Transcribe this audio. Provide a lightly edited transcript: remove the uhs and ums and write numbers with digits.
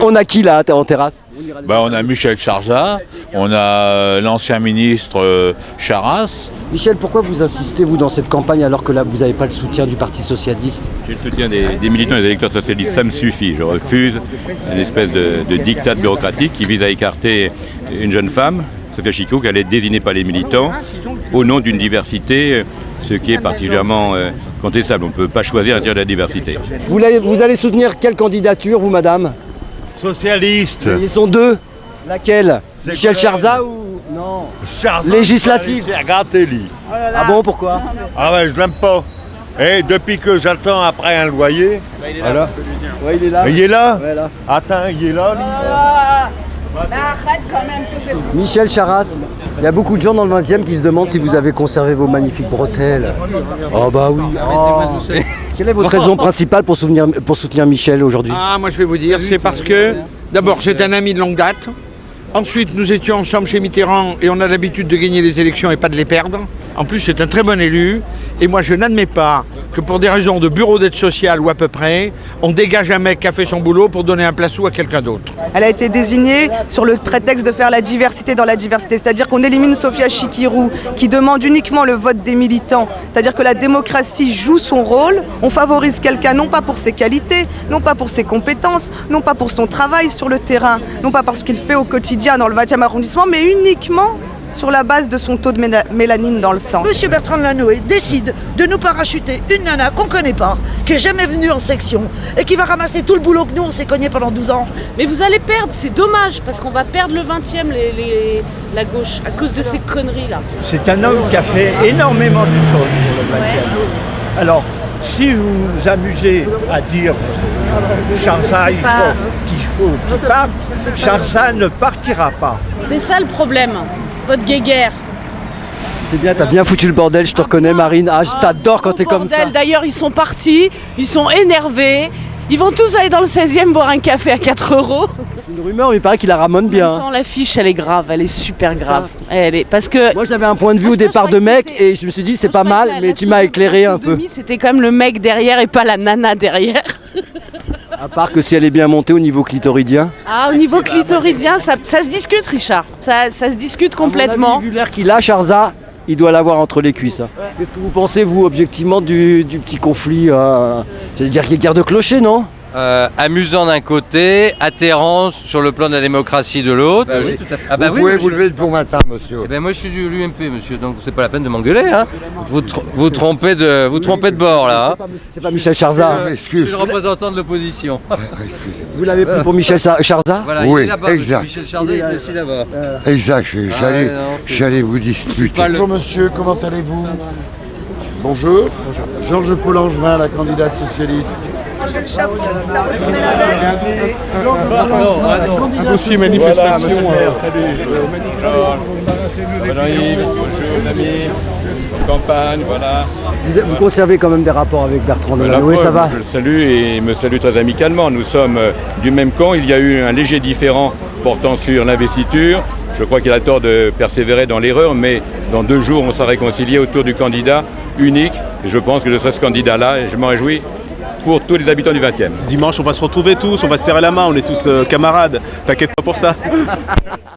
On a qui là en terrasse? On a Michel Charzat, on a l'ancien ministre Charras. Michel, pourquoi vous insistez, vous, dans cette campagne, alors que là, vous n'avez pas le soutien du Parti Socialiste? J'ai le soutien des militants et des électeurs socialistes, ça me suffit. Je refuse une espèce de diktat bureaucratique qui vise à écarter une jeune femme, Sophia Chikot, qui allait être désignée par les militants au nom d'une diversité, ce qui est particulièrement contestable. On ne peut pas choisir à l'intérieur de la diversité. Vous allez soutenir quelle candidature, vous, madame? Socialiste. Ils sont deux. Laquelle? Michel Charzat ou... Non. Législative. Grattelli. Ah bon, pourquoi? Ah ouais, je l'aime pas. Et depuis que j'attends après un loyer... Voilà. Ouais, il est là. Il est là? Ouais, là. Attends, il est là, lui. Michel Charras, il y a beaucoup de gens dans le 20e qui se demandent si vous avez conservé vos magnifiques bretelles. Oh bah oui. Oh. Quelle est votre raison principale pour soutenir Michel aujourd'hui? Ah, moi je vais vous dire, c'est parce que, d'abord, c'est un ami de longue date. Ensuite, nous étions ensemble chez Mitterrand et on a l'habitude de gagner les élections et pas de les perdre. En plus, c'est un très bon élu. Et moi, je n'admets pas que pour des raisons de bureau d'aide sociale ou à peu près, on dégage un mec qui a fait son boulot pour donner un place ou à quelqu'un d'autre. Elle a été désignée sur le prétexte de faire la diversité dans la diversité. C'est-à-dire qu'on élimine Sophia Chikirou qui demande uniquement le vote des militants. C'est-à-dire que la démocratie joue son rôle. On favorise quelqu'un non pas pour ses qualités, non pas pour ses compétences, non pas pour son travail sur le terrain, non pas parce qu'il fait au quotidien dans le 20e arrondissement, mais uniquement sur la base de son taux de mélanine dans le sang. Monsieur Bertrand Delanoë décide de nous parachuter une nana qu'on ne connaît pas, qui n'est jamais venue en section et qui va ramasser tout le boulot que nous on s'est cogné pendant 12 ans. Mais vous allez perdre, c'est dommage, parce qu'on va perdre le 20e, la gauche, à cause de ces conneries-là. C'est un homme qui a fait énormément de choses pour le 20e. Alors, si vous vous amusez à dire Charzat, il faut qu'il parte, Charzat ne partira pas. C'est ça le problème, votre guéguerre. C'est bien, t'as bien foutu le bordel, je te reconnais Marine. Ah, je t'adore quand t'es comme ça. D'ailleurs, ils sont partis, ils sont énervés. Ils vont tous aller dans le 16e boire un café à 4 €. C'est une rumeur, mais il paraît qu'il la ramène bien. Attends, l'affiche, elle est grave, elle est super grave. Parce que moi, j'avais un point de vue au départ de mec et je me suis dit c'est pas mal, mais tu m'as éclairé un peu. C'était quand même le mec derrière et pas la nana derrière. À part que si elle est bien montée au niveau clitoridien. Ah, au niveau clitoridien, ça se discute, Richard. Ça se discute complètement. Vu l'air qu'il a, Charzat, il doit l'avoir entre les cuisses. Qu'est-ce que vous pensez, vous, objectivement, du petit conflit j'allais dire qu'il y a guerre de clocher, non? Amusant d'un côté, atterrant sur le plan de la démocratie de l'autre. Oui, tout à fait. Vous pouvez vous lever de bon matin, monsieur. Moi je suis du l'UMP, monsieur, donc c'est pas la peine de m'engueuler. Hein. Vous trompez de bord là. Hein. C'est pas Michel Charzat. Je suis le représentant de l'opposition. Vous l'avez pris pour Michel Charzat? Voilà, oui, il est là-bas, exact. Michel Charzat, il est assis là-bas. Exact, j'allais vous disputer. Bonjour monsieur, comment allez-vous? Bonjour. Georges Paul-Angevin, la candidate socialiste. Angèle Chapeau, t'as retourné la veste? Un dossier manifestation. Bonjour Yves, bonjour ami, campagne, voilà. Vous conservez quand même des rapports avec Bertrand Delanoë, ça va? Je le salue et il me salue très amicalement. Nous sommes du même camp. Il y a eu un léger différend portant sur l'investiture. Je crois qu'il a tort de persévérer dans l'erreur, mais dans 2 jours, on sera réconcilié autour du candidat unique. Et je pense que je serai ce candidat-là et je m'en réjouis pour tous les habitants du 20e. Dimanche, on va se retrouver tous, on va se serrer la main, on est tous camarades. T'inquiète pas pour ça.